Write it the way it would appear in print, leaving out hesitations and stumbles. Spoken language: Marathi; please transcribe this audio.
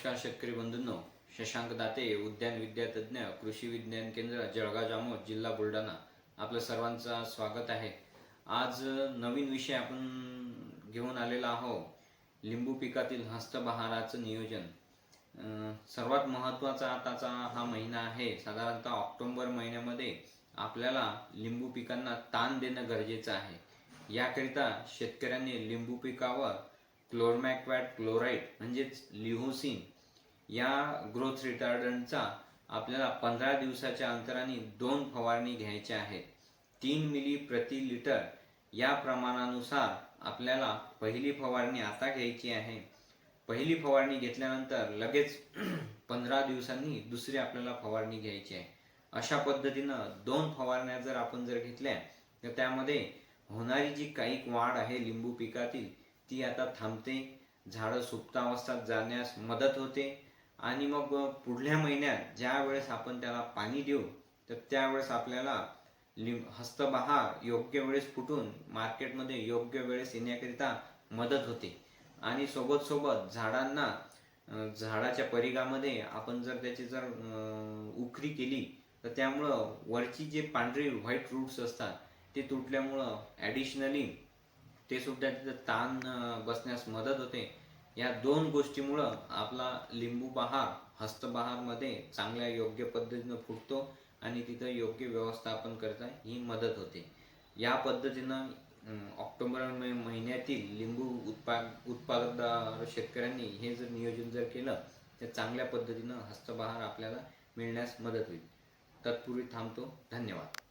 नमस्कार शेतकरी बंधूंनो, शशांक दाते, उद्यान विद्यातज्ञ, कृषी विज्ञान केंद्र, जळगाव जामोद, जिल्हा बुलढाणा, आपलं सर्वांचं स्वागत आहे। आज नवीन विषय आपण घेऊन आलेला आहोत, लिंबू पिकातील हस्तबहाराचं नियोजन। सर्वात महत्त्वाचा आताचा हा महिना आहे। साधारणतः ऑक्टोबर महिन्यामध्ये आपल्याला लिंबू पिकांना ताण देणं गरजेचं आहे। याकरिता शेतकऱ्यांनी लिंबू पिकावर क्लोरमॅक्वॅट क्लोराइड म्हणजेच लिहोसिन या ग्रोथ रिटार्डंटचा आपल्याला 15 दिवसाच्या अंतराने 2 फवारणी घ्यायच्या आहेत। 3 मिली प्रति लिटर या प्रमाणानुसार आपल्याला पहिली फवारणी आता घ्यायची आहे। पहिली फवारणी घेतल्यानंतर लगेच 15 दिवसांनी दुसरी आपल्याला फवारणी घ्यायची आहे। अशा पद्धतीनं 2 फवारण्या जर आपण घेतल्या तर त्यामध्ये होणारी जी काही वाढ आहे लिंबू पिकातील ती आता थांबते, झाडं सुप्तावस्थेत जाण्यास मदत होते आणि मग पुढल्या महिन्यात ज्या वेळेस आपण त्याला पाणी देऊ तर त्यावेळेस आपल्याला हस्तबहार योग्य वेळेस फुटून मार्केटमध्ये योग्य वेळेस येण्याकरिता मदत होते। आणि सोबत झाडांना झाडाच्या परिघामध्ये आपण जर त्याची उखरी केली तर त्यामुळं वरची जे पांढरी व्हाईट रूट्स असतात ते तुटल्यामुळं ॲडिशनली ते सुद्धा तिथं ताण बसण्यास मदत होते। या 2 गोष्टीमुळं आपला लिंबू बहार हस्तबहारमध्ये चांगल्या योग्य पद्धतीनं फुटतो आणि तिथं योग्य व्यवस्थापन करता ही मदत होते। या पद्धतीनं ऑक्टोबर महिन्यातील लिंबू उत्पादक शेतकऱ्यांनी हे जर नियोजन केलं तर चांगल्या पद्धतीनं हस्तबहार आपल्याला मिळण्यास मदत होईल। तत्पूर्वी थांबतो। धन्यवाद।